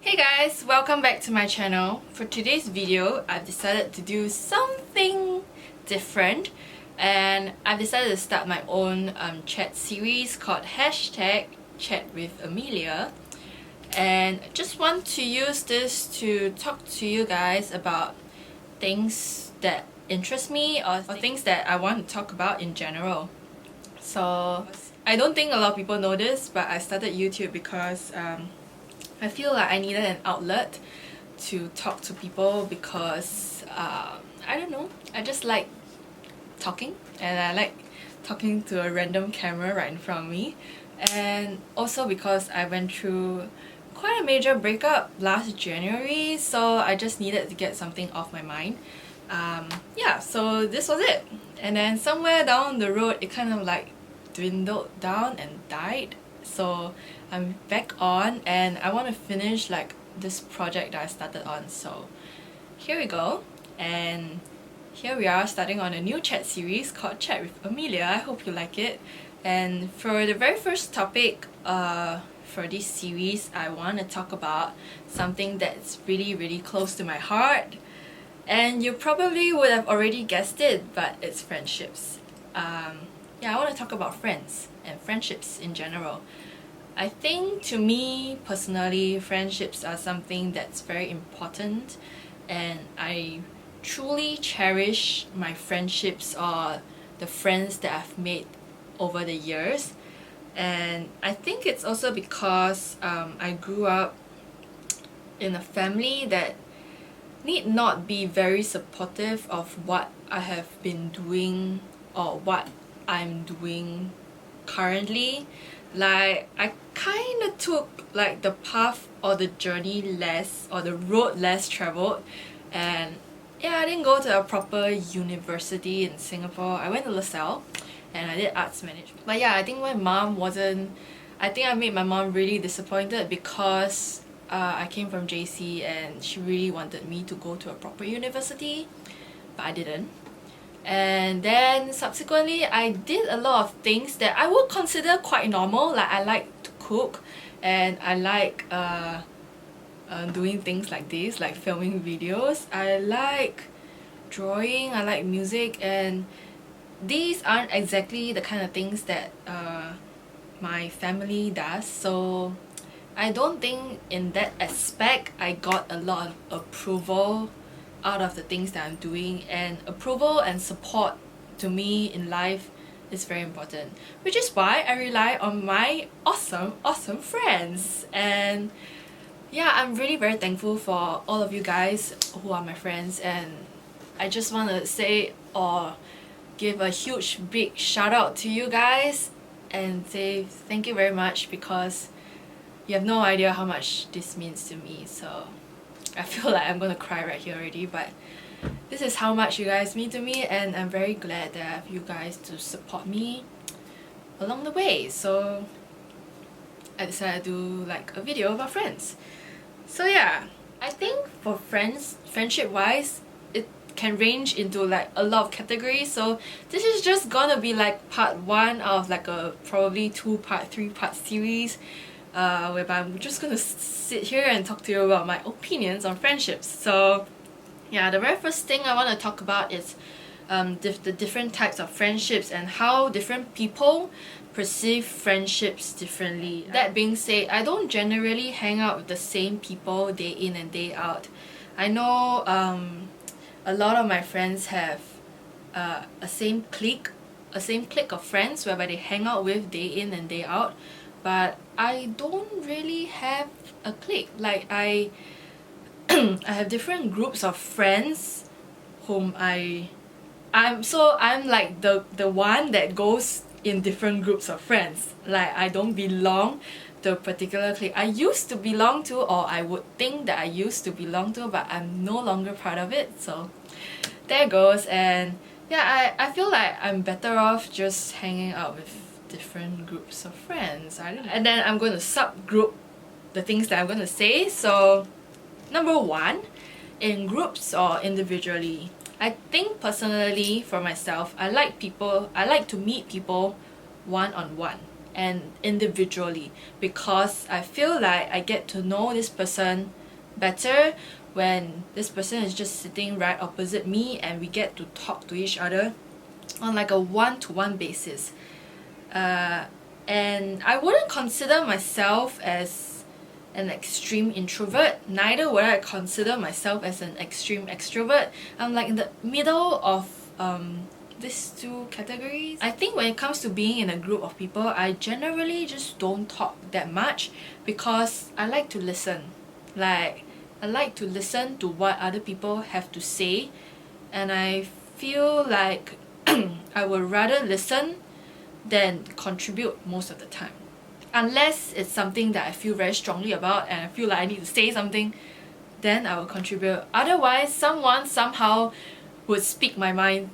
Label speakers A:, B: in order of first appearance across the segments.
A: Hey guys, welcome back to my channel. For today's video, I've decided to do something different and I've decided to start my own chat series called #Chat with Amelia, and I just want to use this to talk to you guys about things that interest me or things that I want to talk about in general. So I don't think a lot of people know this, but I started YouTube because I feel like I needed an outlet to talk to people because I don't know, I just like talking and I like talking to a random camera right in front of me, and also because I went through quite a major breakup last January, so I just needed to get something off my mind. Yeah, so this was it, and then somewhere down the road it kind of like dwindled down and died. So I'm back on and I want to finish like this project that I started on. So here we go, and here we are starting on a new chat series called Chat with Amelia. I hope you like it. And for the very first topic for this series, I want to talk about something that's really close to my heart, and you probably would have already guessed it, but it's friendships. Yeah, I want to talk about friends and friendships in general. I think to me personally, friendships are something that's very important, and I truly cherish my friendships or the friends that I've made over the years. And I think it's also because I grew up in a family that need not be very supportive of what I have been doing or what I'm doing currently. Like, I kind of took like the path or the journey less, or the road less traveled, and yeah, I didn't go to a proper university in Singapore. I went to LaSalle and I did arts management. But yeah, I think my mom wasn't, I think I made my mom really disappointed because I came from JC and she really wanted me to go to a proper university, but I didn't. And then subsequently I did a lot of things that I would consider quite normal. Like, I like to cook and I like doing things like this, like filming videos. I like drawing, I like music, and these aren't exactly the kind of things that my family does. So I don't think in that aspect I got a lot of approval out of the things that I'm doing, and approval and support to me in life is very important, which is why I rely on my awesome friends. And yeah, I'm really very thankful for all of you guys who are my friends, and I just want to say or give a huge big shout out to you guys and say thank you very much, because you have no idea how much this means to me. So I feel like I'm gonna cry right here already, but this is how much you guys mean to me, and I'm very glad that I have you guys to support me along the way. So I decided to do like a video about friends. So yeah, I think for friendship wise, it can range into like a lot of categories. So this is just gonna be like part 1 of like a probably 2-part, 3-part series, whereby I'm just gonna sit here and talk to you about my opinions on friendships. So yeah, the very first thing I want to talk about is the different types of friendships and how different people perceive friendships differently. That being said, I don't generally hang out with the same people day in and day out. I know a lot of my friends have a same clique of friends whereby they hang out with day in and day out, but I don't really have a clique. Like, I have different groups of friends whom I'm like the one that goes in different groups of friends. Like, I don't belong to a particular clique. I used to belong to, or I would think that I used to belong to, but I'm no longer part of it. So there goes. And yeah, I feel like I'm better off just hanging out with different groups of friends. I don't know. And then I'm going to subgroup the things that I'm going to say. So number 1, in groups or individually. I think personally for myself, I like to meet people one-on-one. and individually, because I feel like I get to know this person better when this person is just sitting right opposite me and we get to talk to each other on like a one-to-one basis. And I wouldn't consider myself as an extreme introvert, neither would I consider myself as an extreme extrovert. I'm like in the middle of these two categories. I think when it comes to being in a group of people, I generally just don't talk that much because I like to listen. Like, I like to listen to what other people have to say, and I feel like I would rather listen than contribute most of the time. Unless it's something that I feel very strongly about and I feel like I need to say something, then I will contribute. Otherwise, someone somehow would speak my mind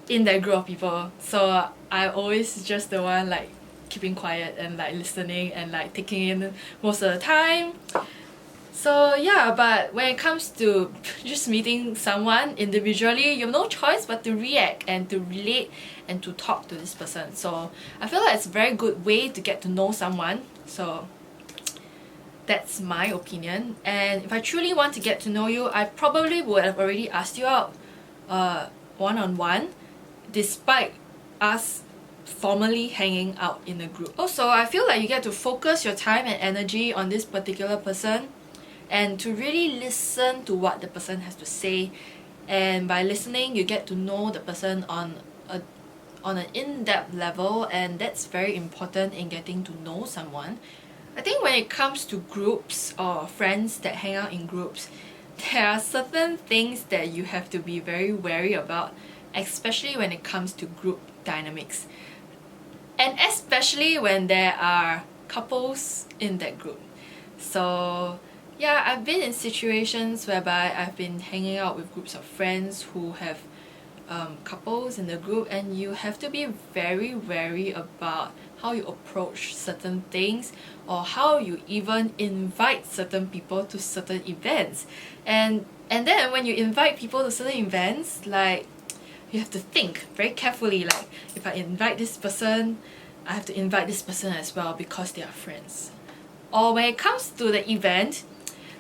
A: in that group of people. So I always just the one like keeping quiet and like listening and like taking in most of the time. So yeah, but when it comes to just meeting someone individually, you have no choice but to react and to relate and to talk to this person. So I feel like it's a very good way to get to know someone. So that's my opinion. And if I truly want to get to know you, I probably would have already asked you out one-on-one, despite us formally hanging out in a group. Also, I feel like you get to focus your time and energy on this particular person and to really listen to what the person has to say, and by listening you get to know the person on an in-depth level, and that's very important in getting to know someone. I think when it comes to groups or friends that hang out in groups, there are certain things that you have to be very wary about, especially when it comes to group dynamics, and especially when there are couples in that group. So yeah, I've been in situations whereby I've been hanging out with groups of friends who have couples in the group, and you have to be very wary about how you approach certain things or how you even invite certain people to certain events. And then when you invite people to certain events, like, you have to think very carefully, like, if I invite this person, I have to invite this person as well because they are friends. Or when it comes to the event,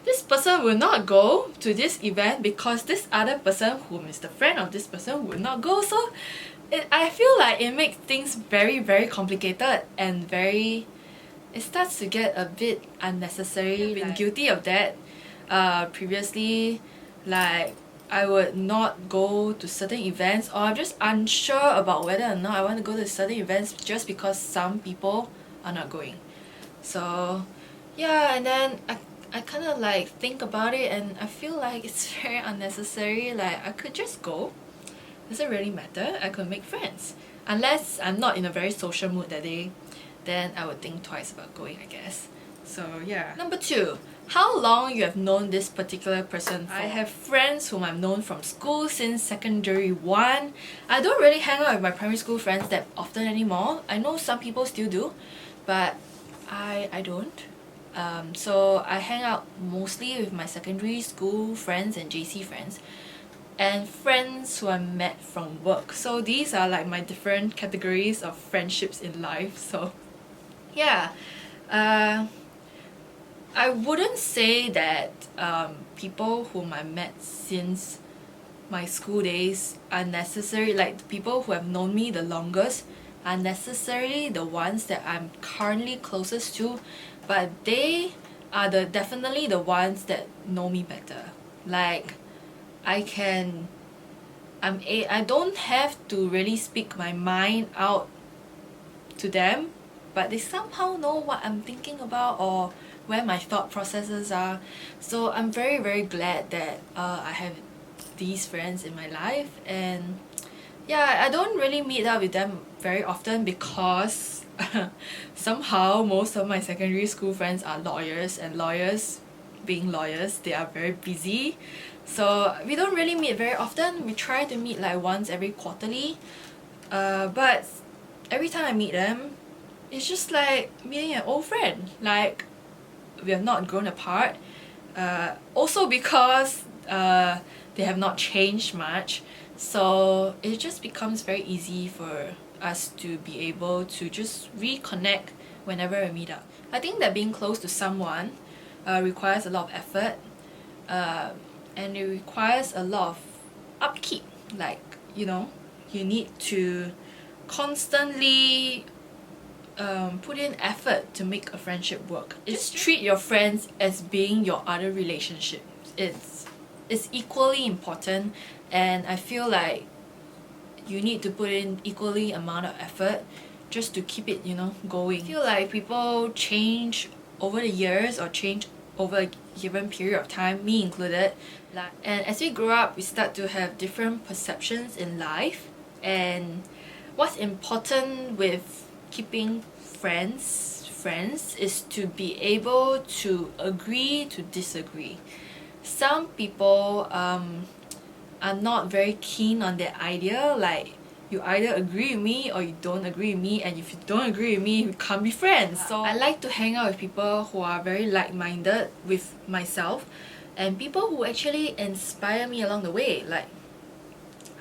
A: this person will not go to this event because this other person whom is the friend of this person will not go. So I feel like it makes things very, very complicated and it starts to get a bit unnecessary. I've been guilty of that previously. Like, I would not go to certain events, or I'm just unsure about whether or not I want to go to certain events just because some people are not going. So yeah, and then I kind of like think about it and I feel like it's very unnecessary. Like, I could just go. Does it really matter? I could make friends. Unless I'm not in a very social mood that day, then I would think twice about going, I guess. So yeah. Number 2, how long you have known this particular person for. I have friends whom I've known from school since secondary 1. I don't really hang out with my primary school friends that often anymore. I know some people still do, but I don't. So I hang out mostly with my secondary school friends and JC friends, and friends who I met from work. So these are like my different categories of friendships in life. So yeah, I wouldn't say that people whom I met since my school days are necessarily, like, the people who have known me the longest are necessarily the ones that I'm currently closest to, but they are definitely the ones that know me better. Like, I don't have to really speak my mind out to them, but they somehow know what I'm thinking about or where my thought processes are. So I'm very, very glad that I have these friends in my life. And yeah, I don't really meet up with them very often because somehow most of my secondary school friends are lawyers, and lawyers, being lawyers, they are very busy. So we don't really meet very often. We try to meet like once every quarterly. But every time I meet them, it's just like meeting an old friend. Like, we have not grown apart. Also because they have not changed much. So it just becomes very easy for us to be able to just reconnect whenever we meet up. I think that being close to someone requires a lot of effort, and it requires a lot of upkeep. Like, you know, you need to constantly put in effort to make a friendship work. Just treat your friends as being your other relationships. It's equally important, and I feel like you need to put in equally amount of effort just to keep it, you know, going. I feel like people change over the years or change over a given period of time, me included. And as we grow up, we start to have different perceptions in life, and what's important with keeping friends is to be able to agree to disagree. Some people are not very keen on that idea, like you either agree with me or you don't agree with me, and if you don't agree with me, we can't be friends. So I like to hang out with people who are very like-minded with myself, and people who actually inspire me along the way. Like,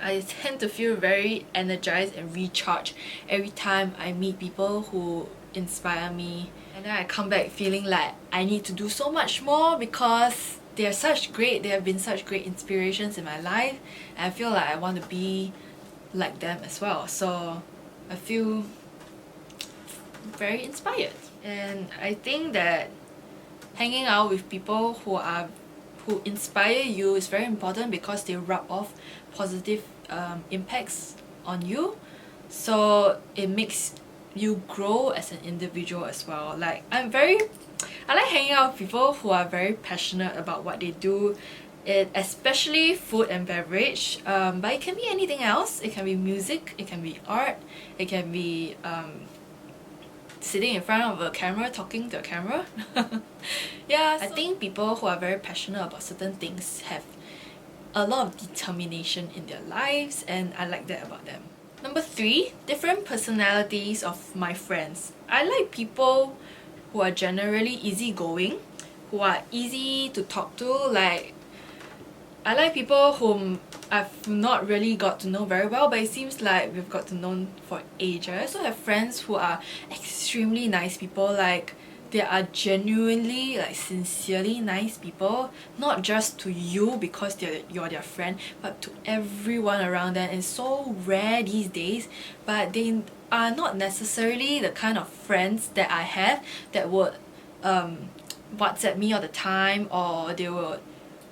A: I tend to feel very energized and recharged every time I meet people who inspire me, and then I come back feeling like I need to do so much more because they have been such great inspirations in my life, and I feel like I want to be like them as well. So I feel very inspired, and I think that hanging out with people who inspire you is very important because they rub off positive impacts on you, so it makes you grow as an individual as well. Like, I like hanging out with people who are very passionate about what they do, especially food and beverage, but it can be anything else. It can be music, it can be art, it can be sitting in front of a camera talking to a camera. Yeah, I think people who are very passionate about certain things have a lot of determination in their lives, and I like that about them. Number 3, different personalities of my friends. I like people who are generally easygoing, who are easy to talk to. Like, I like people whom I've not really got to know very well, but it seems like we've got to know for ages. I also have friends who are extremely nice people. Like, they are genuinely, like, sincerely nice people, not just to you because you're their friend, but to everyone around them. It's so rare these days, but they are not necessarily the kind of friends that I have that would WhatsApp me all the time, or they would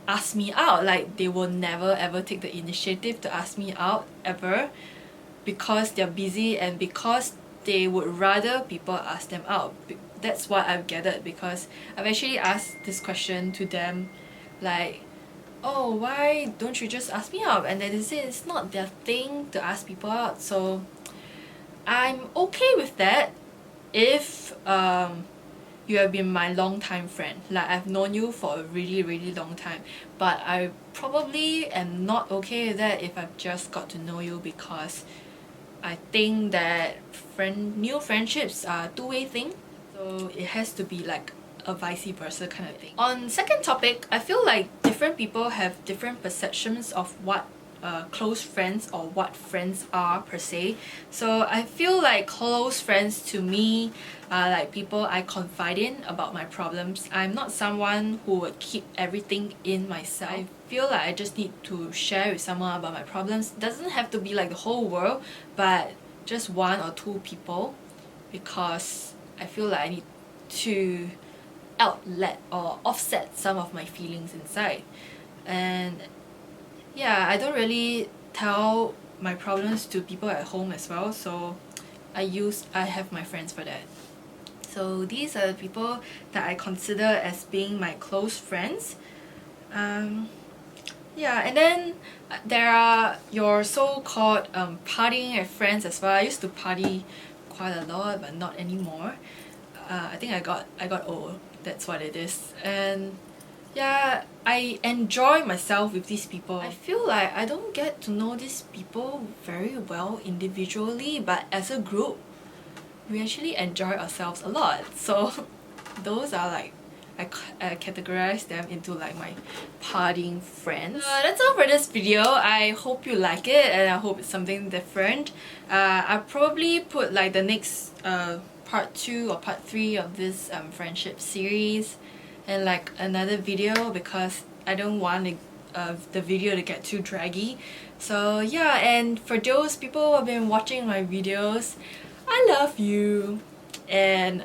A: ask me out. Like, they will never ever take the initiative to ask me out ever, because they're busy and because they would rather people ask them out. That's what I've gathered, because I've actually asked this question to them, like, oh, why don't you just ask me out? And then they say it's not their thing to ask people out. So I'm okay with that if you have been my long time friend. Like, I've known you for a really, really long time. But I probably am not okay with that if I've just got to know you, because I think that new friendships are a two-way thing. So it has to be like a vice versa kind of thing. On second topic, I feel like different people have different perceptions of what close friends or what friends are per se. So I feel like close friends to me are like people I confide in about my problems. I'm not someone who would keep everything in myself. I feel like I just need to share with someone about my problems. It doesn't have to be like the whole world, but just 1 or 2 people, because I feel like I need to outlet or offset some of my feelings inside. And yeah, I don't really tell my problems to people at home as well, so I have my friends for that. So these are the people that I consider as being my close friends. Yeah, and then there are your so-called partying with friends as well. I used to party quite a lot, but not anymore. I think I got old, that's what it is. And yeah, I enjoy myself with these people. I feel like I don't get to know these people very well individually, but as a group, we actually enjoy ourselves a lot. So those are like, I categorize them into like my partying friends. That's all for this video. I hope you like it, and I hope it's something different. I'll probably put like the next part 2 or part 3 of this friendship series and like another video because I don't want the video to get too draggy. So yeah, and for those people who have been watching my videos, I love you. And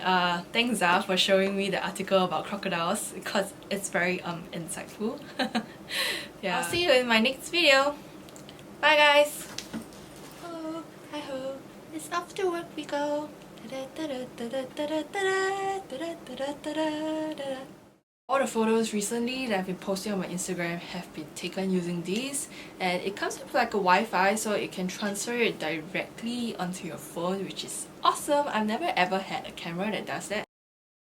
A: thanks Zah for showing me the article about crocodiles because it's very insightful. Yeah. I'll see you in my next video. Bye guys! Oh, hi ho, it's off to work we go. All the photos recently that I've been posting on my Instagram have been taken using these, and it comes with like a Wi-Fi so it can transfer it directly onto your phone, which is awesome. I've never ever had a camera that does that.